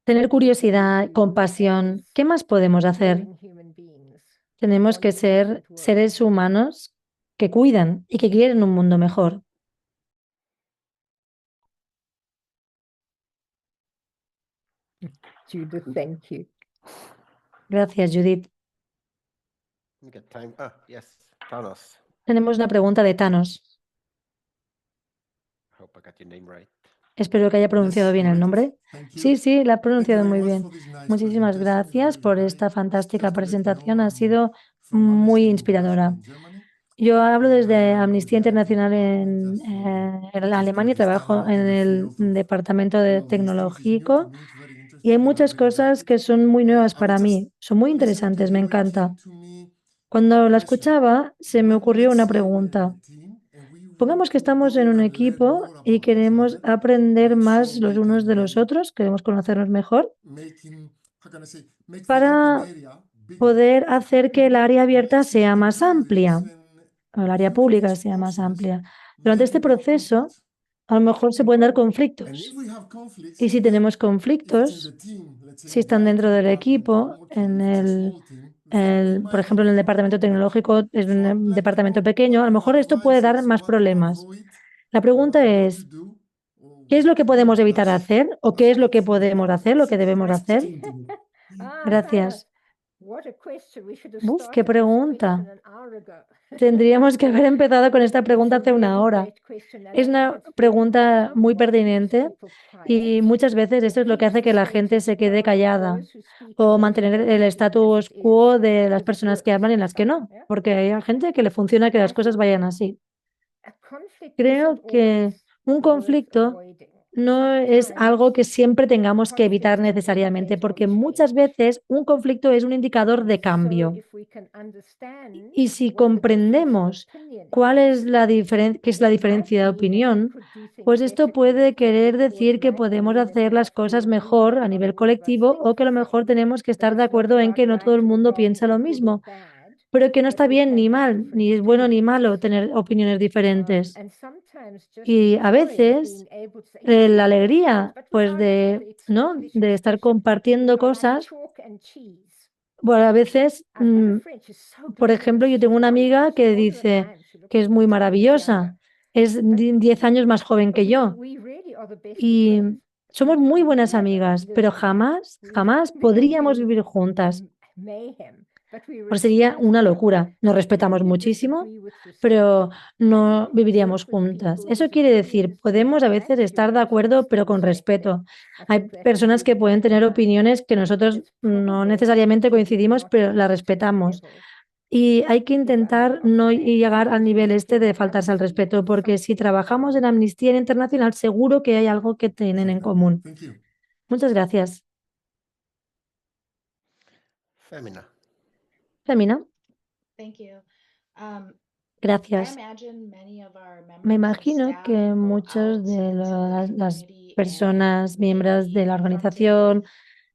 Tener curiosidad, compasión. ¿Qué más podemos hacer? Tenemos que ser seres humanos que cuidan y que quieren un mundo mejor. Gracias, Judith. You get time. Yes, Thanos. Tenemos una pregunta de Thanos. Hope I got your name right. Espero que haya pronunciado bien el nombre. Sí, sí, la ha pronunciado muy bien. Muchísimas gracias por esta fantástica presentación. Ha sido muy inspiradora. Yo hablo desde Amnistía Internacional en Alemania, trabajo en el departamento tecnológico y hay muchas cosas que son muy nuevas para mí, son muy interesantes, me encanta. Cuando la escuchaba, se me ocurrió una pregunta. Pongamos que estamos en un equipo y queremos aprender más los unos de los otros, queremos conocernos mejor para poder hacer que el área abierta sea más amplia, o el área pública sea más amplia. Durante este proceso, a lo mejor se pueden dar conflictos. Y si tenemos conflictos, si están dentro del equipo, por ejemplo, en el departamento tecnológico es un departamento pequeño, a lo mejor esto puede dar más problemas. La pregunta es, ¿qué es lo que podemos evitar hacer o qué es lo que podemos hacer, lo que debemos hacer? Gracias. Uf, qué pregunta. Tendríamos que haber empezado con esta pregunta hace una hora. Es una pregunta muy pertinente y muchas veces esto es lo que hace que la gente se quede callada o mantener el status quo de las personas que hablan y las que no, porque hay gente que le funciona que las cosas vayan así. Creo que un conflicto no es algo que siempre tengamos que evitar necesariamente, porque muchas veces un conflicto es un indicador de cambio. Y si comprendemos cuál es qué es la diferencia de opinión, pues esto puede querer decir que podemos hacer las cosas mejor a nivel colectivo o que a lo mejor tenemos que estar de acuerdo en que no todo el mundo piensa lo mismo, pero que no está bien ni mal, ni es bueno ni malo tener opiniones diferentes. Y a veces la alegría, pues de estar compartiendo cosas, bueno, a veces, por ejemplo, yo tengo una amiga que dice que es muy maravillosa, es 10 años más joven que yo y somos muy buenas amigas, pero jamás podríamos vivir juntas. Pues sería una locura. Nos respetamos muchísimo, pero no viviríamos juntas. Eso quiere decir, podemos a veces estar de acuerdo, pero con respeto. Hay personas que pueden tener opiniones que nosotros no necesariamente coincidimos, pero las respetamos. Y hay que intentar no llegar al nivel este de faltarse al respeto, porque si trabajamos en Amnistía Internacional, seguro que hay algo que tienen en común. Muchas gracias. Femina. Femina. Thank you. Gracias. Me imagino que muchos de las personas, miembros de la organización,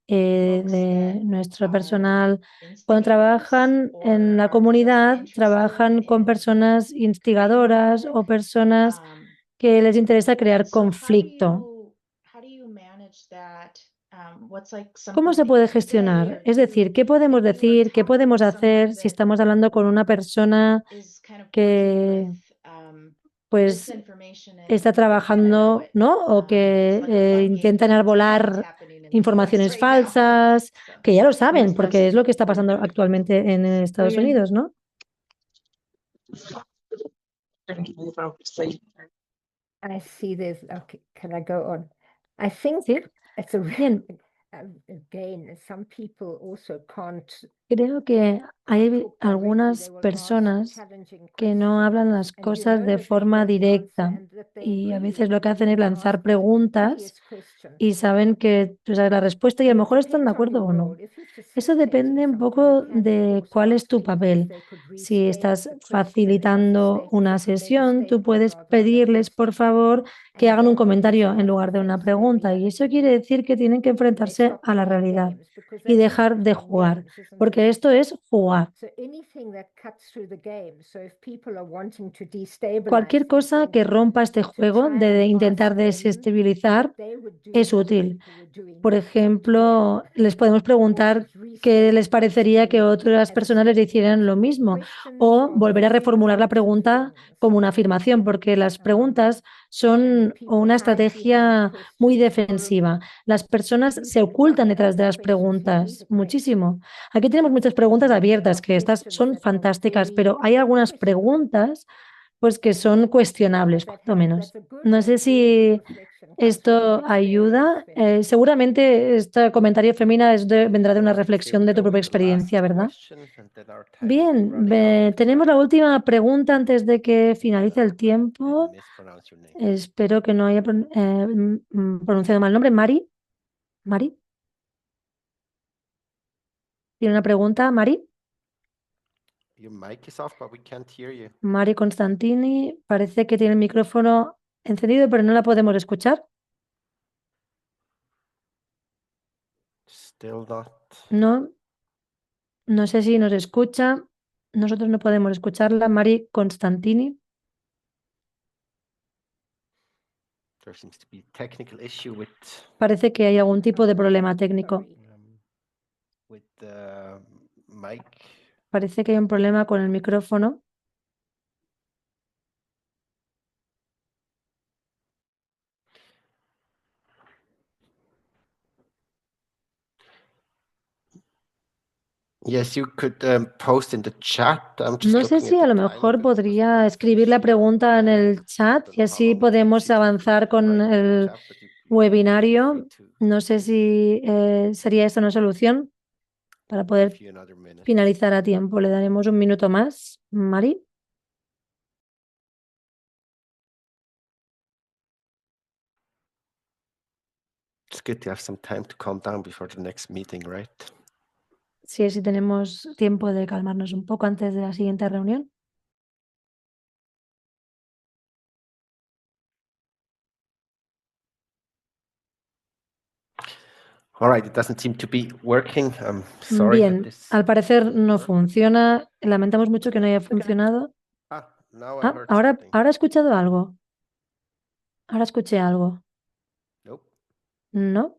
de nuestro personal, cuando trabajan en la comunidad, trabajan con personas instigadoras o personas que les interesa crear conflicto. ¿Cómo se puede gestionar? Es decir, ¿qué podemos decir? ¿Qué podemos hacer si estamos hablando con una persona que pues está trabajando, ¿no? O que intentan arbolar informaciones falsas, que ya lo saben, porque es lo que está pasando actualmente en Estados Unidos, ¿no? Sí. Bien. Creo que hay algunas personas que no hablan las cosas de forma directa y a veces lo que hacen es lanzar preguntas y saben que tú sabes la respuesta y a lo mejor están de acuerdo o no. Eso depende un poco de cuál es tu papel. Si estás facilitando una sesión, tú puedes pedirles, por favor, que hagan un comentario en lugar de una pregunta. Y eso quiere decir que tienen que enfrentarse a la realidad y dejar de jugar, porque esto es jugar. Cualquier cosa que rompa este juego de intentar desestabilizar es útil. Por ejemplo, les podemos preguntar qué les parecería que otras personas les hicieran lo mismo o volver a reformular la pregunta como una afirmación, porque las preguntas son una estrategia muy defensiva. Las personas se ocultan detrás de las preguntas muchísimo. Aquí tenemos muchas preguntas abiertas, que estas son fantásticas, pero hay algunas preguntas pues que son cuestionables, cuanto menos. No sé si esto ayuda. Seguramente este comentario, Femina, vendrá de una reflexión de tu propia experiencia, ¿verdad? Bien, tenemos la última pregunta antes de que finalice el tiempo. Espero que no haya pronunciado mal el nombre. Mari. Mari. ¿Tiene una pregunta, Mari? Your mic is off, but we can't hear you. Mari Constantini. Parece que tiene el micrófono encendido, pero no la podemos escuchar. Still not. No. No sé si nos escucha. Nosotros no podemos escucharla. Mari Constantini. There seems to be a technical issue Parece que hay algún tipo de problema técnico. with the mic. Parece que hay un problema con el micrófono. Yes, you could post in the chat. I'm just No sé looking si at a the lo time mejor that podría was escribir la finished. pregunta en el chat y Don't know how así long it podemos takes you to avanzar con write in the el chat, but you feel free webinario. to No sé si sería esta una solución para poder give you another minute. finalizar a tiempo. Le daremos un minuto más. Mari. It's good to have some time to calm down before the next meeting, right? Sí, si tenemos tiempo de calmarnos un poco antes de la siguiente reunión. All right, it doesn't seem to be working. I'm sorry that Bien, this al parecer didn't no work. funciona. Lamentamos mucho que no haya funcionado. Now I heard Ahora something. he escuchado algo. Ahora escuché algo. Nope. ¿No?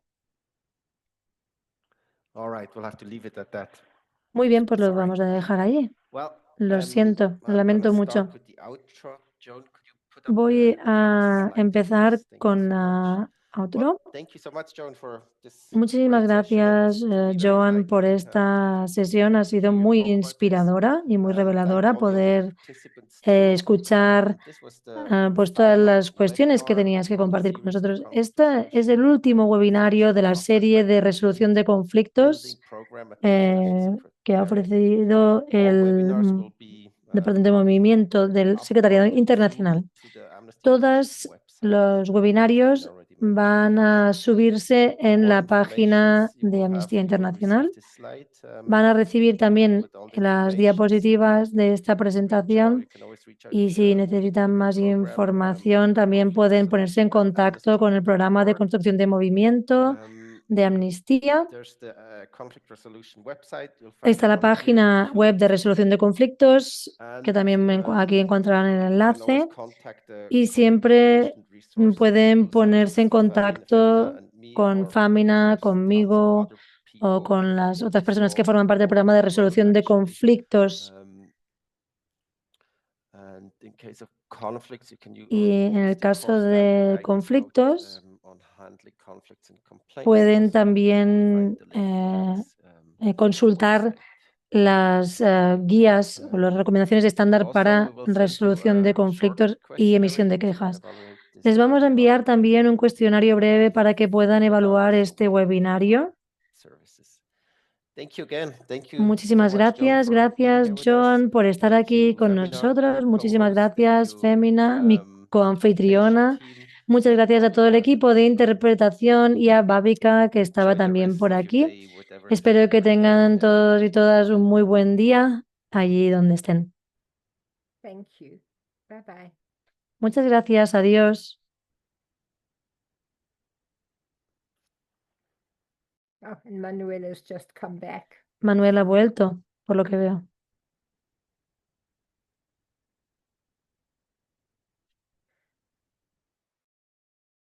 All right, we'll have to leave it at that. Muy bien, pues lo Sorry. vamos a dejar allí. Well, Lo siento, lo I'm gonna lamento mucho. start with the outro. Joan, could you put up Voy the a slide, empezar please? Thank you con so much. la Well, outro. thank you so much, Joan, for this Muchísimas great session. It was gracias, to me very Joan, por enlightening esta sesión. Ha sido hear you muy talk about this. inspiradora y muy Thank reveladora all the other poder participants too. escuchar This was the pues todas final las cuestiones que webinar tenías que on the compartir con series of nosotros. conflict Este es el resolution último webinario de la offered serie by de the resolución de building conflictos program at the International que ha Secretariat. ofrecido All el webinars will be Departamento de Movimiento del Secretariado Internacional. to the Amnesty Todos International website. los webinarios Already mentioned. van a subirse en More la página information, you de will Amnistía have received Internacional. this slide, Van a recibir también with all the las information. diapositivas de esta Reach out, presentación you can always reach out y to si the necesitan más program, información también pueden ponerse en contacto con el programa de construcción de movimiento de Amnistía. There's the conflict resolution website. You'll find Está it la on here página too. web de resolución de conflictos, And, que también aquí encontrarán el you can always enlace. contact the Y conflict siempre resolution resources pueden people, such ponerse en as Famina, contacto and me, con or Famina, there's tons of conmigo other o people con las in otras this personas que call forman parte del programa de as well, resolución de actually. conflictos. And in case of conflicts, you can Y en use el the caso core standard de guidance note, conflictos, on handling conflicts and complaints. pueden You'll también find the link for this, consultar website. las guías o las recomendaciones estándar Also, para we will send you resolución de a short conflictos y emisión de questionnaire to quejas. evaluate this Les vamos a enviar webinar también un cuestionario breve para que puedan evaluar este webinario. services. Thank you again. Thank you Muchísimas so much, John, gracias, for being gracias here with us. John por estar Thank aquí you, con Femina, nosotros. your Muchísimas co-host. Thank gracias, you, Femina, mi Animation coanfitriona. team. Muchas gracias a todo el equipo de interpretación y a Babika que estaba Enjoy the también rest por of your aquí. day, whatever Espero que time tengan zone todos y you're todas un muy buen día allí donde estén. Thank you. Bye bye. Muchas gracias, adiós. Oh, and Manuel has just come back. Manuel ha vuelto, por lo que veo.